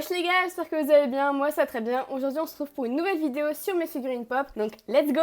Wesh les gars, j'espère que vous allez bien, moi ça va très bien. Aujourd'hui on se retrouve pour une nouvelle vidéo sur mes figurines pop, donc let's go!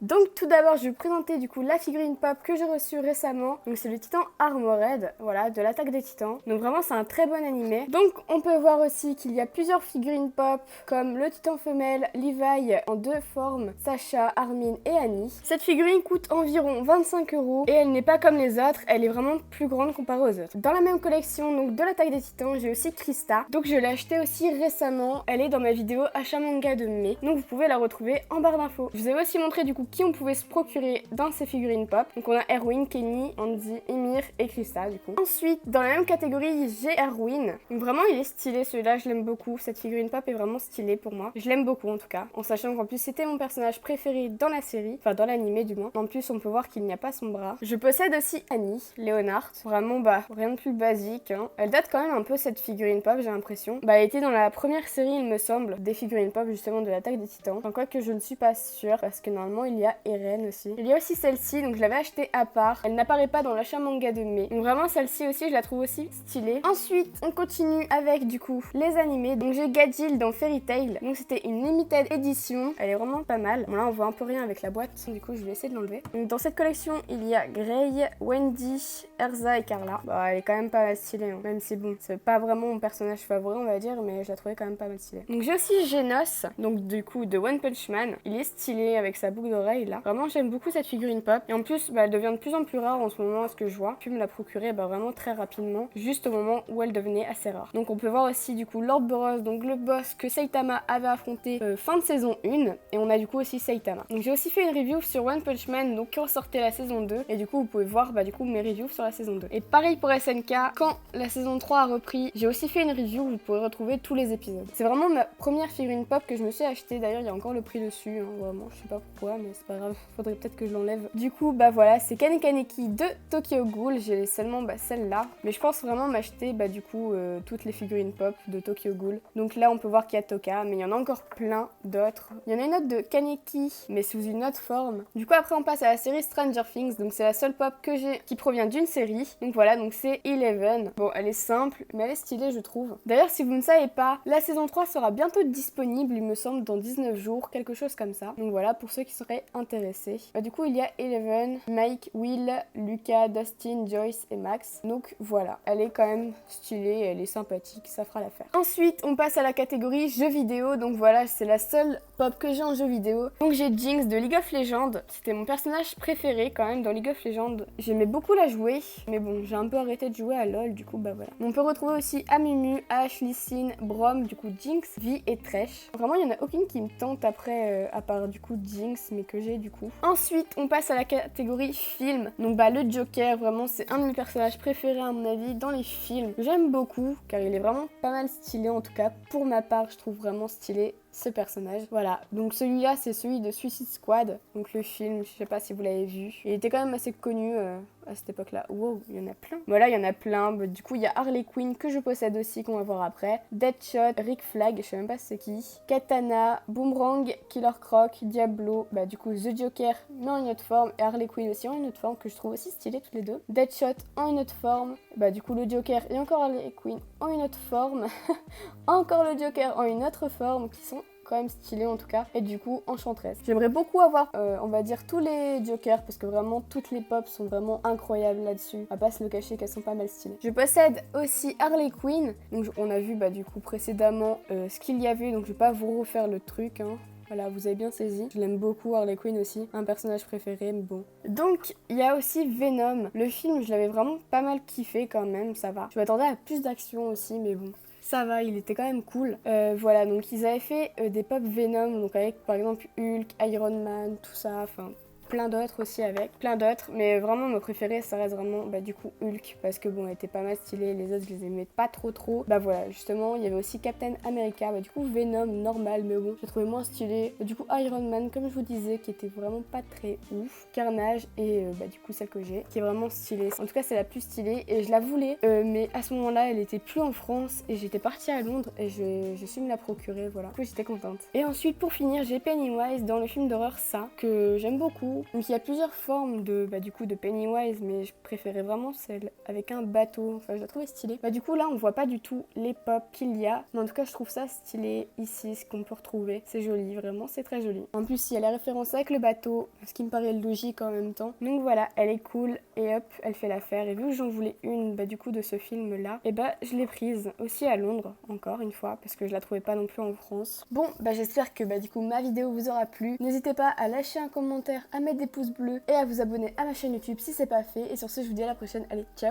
Donc tout d'abord je vais vous présenter du coup la figurine pop que j'ai reçue récemment. Donc c'est le Titan Armored, voilà, de l'attaque des titans. Donc vraiment c'est un très bon animé. Donc on peut voir aussi qu'il y a plusieurs figurines pop comme le Titan femelle, Levi en deux formes, Sacha, Armin et Annie. Cette figurine coûte environ 25 € et elle n'est pas comme les autres, elle est vraiment plus grande comparée aux autres. Dans la même collection donc de l'attaque des titans, j'ai aussi Krista. Donc je l'ai achetée aussi récemment, elle est dans ma vidéo achat manga de mai. Donc vous pouvez la retrouver en barre d'infos. Je vous ai aussi montré du coup qui on pouvait se procurer dans ces figurines pop. Donc on a Erwin, Kenny, Andy, Emir et Krista du coup. Ensuite, dans la même catégorie, j'ai Erwin. Donc vraiment il est stylé celui-là, je l'aime beaucoup. Cette figurine pop est vraiment stylée pour moi. Je l'aime beaucoup en tout cas. En sachant qu'en plus c'était mon personnage préféré dans la série. Enfin dans l'animé du moins. En plus on peut voir qu'il n'y a pas son bras. Je possède aussi Annie, Leonard. Vraiment rien de plus basique. Hein. Elle date quand même un peu cette figurine pop j'ai l'impression. Elle était dans la première série il me semble des figurines pop justement de l'attaque des titans. En quoi que je ne suis pas sûre parce que normalement il y a Eren aussi. Il y a aussi celle-ci, donc je l'avais achetée à part. Elle n'apparaît pas dans l'achat manga de mai. Donc vraiment celle-ci aussi, je la trouve aussi stylée. Ensuite, on continue avec du coup les animés. Donc j'ai Gadgil dans Fairy Tail. Donc c'était une limited édition. Elle est vraiment pas mal. Bon là on voit un peu rien avec la boîte. Du coup je vais essayer de l'enlever. Donc dans cette collection, il y a Grey, Wendy, Erza et Carla. Elle est quand même pas mal stylée. Hein. Même si bon, c'est pas vraiment mon personnage favori on va dire, mais je la trouvais quand même pas mal stylée. Donc j'ai aussi Genos, donc du coup de One Punch Man. Il est stylé avec sa boucle d'oreille là. Vraiment j'aime beaucoup cette figurine pop. Et en plus elle devient de plus en plus rare en ce moment à ce que je vois. Je peux me la procurer vraiment très rapidement. Juste au moment où elle devenait assez rare. Donc on peut voir aussi du coup Lord Boros, donc le boss que Saitama avait affronté fin de saison 1. Et on a du coup aussi Saitama. Donc j'ai aussi fait une review sur One Punch Man donc qui ressortait la saison 2. Et du coup vous pouvez voir du coup mes reviews sur la saison 2. Et pareil pour SNK, quand la saison 3 a repris, j'ai aussi fait une review où vous pourrez retrouver tous les épisodes. C'est vraiment ma première figurine pop que je me suis achetée. D'ailleurs il y a encore le prix dessus, hein, vraiment, je sais pas pourquoi mais c'est pas grave, faudrait peut-être que je l'enlève. Du coup voilà, c'est Kanekaneki de Tokyo Ghoul, j'ai seulement celle-là. Mais je pense vraiment m'acheter du coup toutes les figurines pop de Tokyo Ghoul. Donc là on peut voir qu'il y a Toka, mais il y en a encore plein d'autres. Il y en a une autre de Kaneki, mais sous une autre forme. Du coup après on passe à la série Stranger Things, donc c'est la seule pop que j'ai qui provient d'une série. Donc voilà, donc c'est Eleven. Bon elle est simple, mais elle est stylée je trouve. D'ailleurs si vous ne savez pas, la saison 3 sera bientôt disponible, il me semble, dans 19 jours, quelque chose comme ça. Donc voilà, pour ceux qui seraient intéressés. Du coup il y a Eleven, Mike, Will, Lucas, Dustin, Joyce et Max. Donc voilà, elle est quand même stylée, elle est sympathique, ça fera l'affaire. Ensuite on passe à la catégorie jeux vidéo. Donc voilà, c'est la seule pop que j'ai en jeu vidéo. Donc j'ai Jinx de League of Legends. C'était mon personnage préféré quand même dans League of Legends. J'aimais beaucoup la jouer, mais bon j'ai un peu arrêté de jouer à LoL, du coup voilà. On peut retrouver aussi Amumu, Ash, Lee Sin, Braum, du coup Jinx, Vi et Thresh. Vraiment il n'y en a aucune qui me tente après à part du coup Jinx, mais que j'ai du coup. Ensuite on passe à la catégorie film. Donc le Joker, vraiment c'est un de mes personnages préférés à mon avis dans les films. J'aime beaucoup car il est vraiment pas mal stylé, en tout cas pour ma part je trouve vraiment stylé ce personnage. Voilà, donc celui-là c'est celui de Suicide Squad, donc le film, je sais pas si vous l'avez vu. Il était quand même assez connu à cette époque-là. Wow, il y en a plein. Voilà, il y en a plein. Du coup, il y a Harley Quinn que je possède aussi, qu'on va voir après. Deadshot, Rick Flag, je sais même pas c'est qui. Katana, Boomerang, Killer Croc, Diablo, du coup The Joker, mais en une autre forme. Et Harley Quinn aussi en une autre forme, que je trouve aussi stylé toutes les deux. Deadshot en une autre forme. Du coup le Joker et encore Harley Quinn en une autre forme. Encore le Joker en une autre forme, qui sont quand même stylé en tout cas, et du coup Enchantress. J'aimerais beaucoup avoir on va dire tous les Jokers parce que vraiment toutes les pops sont vraiment incroyables là-dessus, à pas se le cacher qu'elles sont pas mal stylées. Je possède aussi Harley Quinn, donc on a vu du coup précédemment ce qu'il y avait, donc je vais pas vous refaire le truc hein. Voilà, vous avez bien saisi. Je l'aime beaucoup, Harley Quinn aussi. Un personnage préféré, mais bon. Donc, il y a aussi Venom. Le film, je l'avais vraiment pas mal kiffé quand même, ça va. Je m'attendais à plus d'action aussi, mais bon. Ça va, il était quand même cool. Voilà, donc ils avaient fait des pop Venom, donc avec par exemple Hulk, Iron Man, tout ça, enfin plein d'autres aussi avec, plein d'autres, mais vraiment mon préféré ça reste vraiment du coup Hulk, parce que bon elle était pas mal stylée, les autres je les aimais pas trop. Voilà, justement il y avait aussi Captain America, du coup Venom normal, mais bon j'ai trouvé moins stylé. Du coup Iron Man comme je vous disais qui était vraiment pas très ouf, Carnage et du coup celle que j'ai qui est vraiment stylée, en tout cas c'est la plus stylée et je la voulais mais à ce moment là elle était plus en France et j'étais partie à Londres et j'ai su me la procurer, voilà, du coup j'étais contente. Et ensuite pour finir j'ai Pennywise dans le film d'horreur Ça, que j'aime beaucoup. coup. Donc il y a plusieurs formes de, du coup, de Pennywise, mais je préférais vraiment celle avec un bateau. Enfin, je la trouvais stylée. Du coup, là, on voit pas du tout les pop qu'il y a. Mais en tout cas, je trouve ça stylé ici, ce qu'on peut retrouver. C'est joli, vraiment, c'est très joli. En plus, il y a la référence avec le bateau, ce qui me paraît logique en même temps. Donc voilà, elle est cool et hop, elle fait l'affaire. Et vu que j'en voulais une, du coup, de ce film-là, et je l'ai prise aussi à Londres, encore une fois, parce que je la trouvais pas non plus en France. Bon, j'espère que du coup, ma vidéo vous aura plu. N'hésitez pas à lâcher un commentaire, à mettre des pouces bleus et à vous abonner à ma chaîne YouTube si c'est pas fait. Et sur ce, je vous dis à la prochaine. Allez, ciao!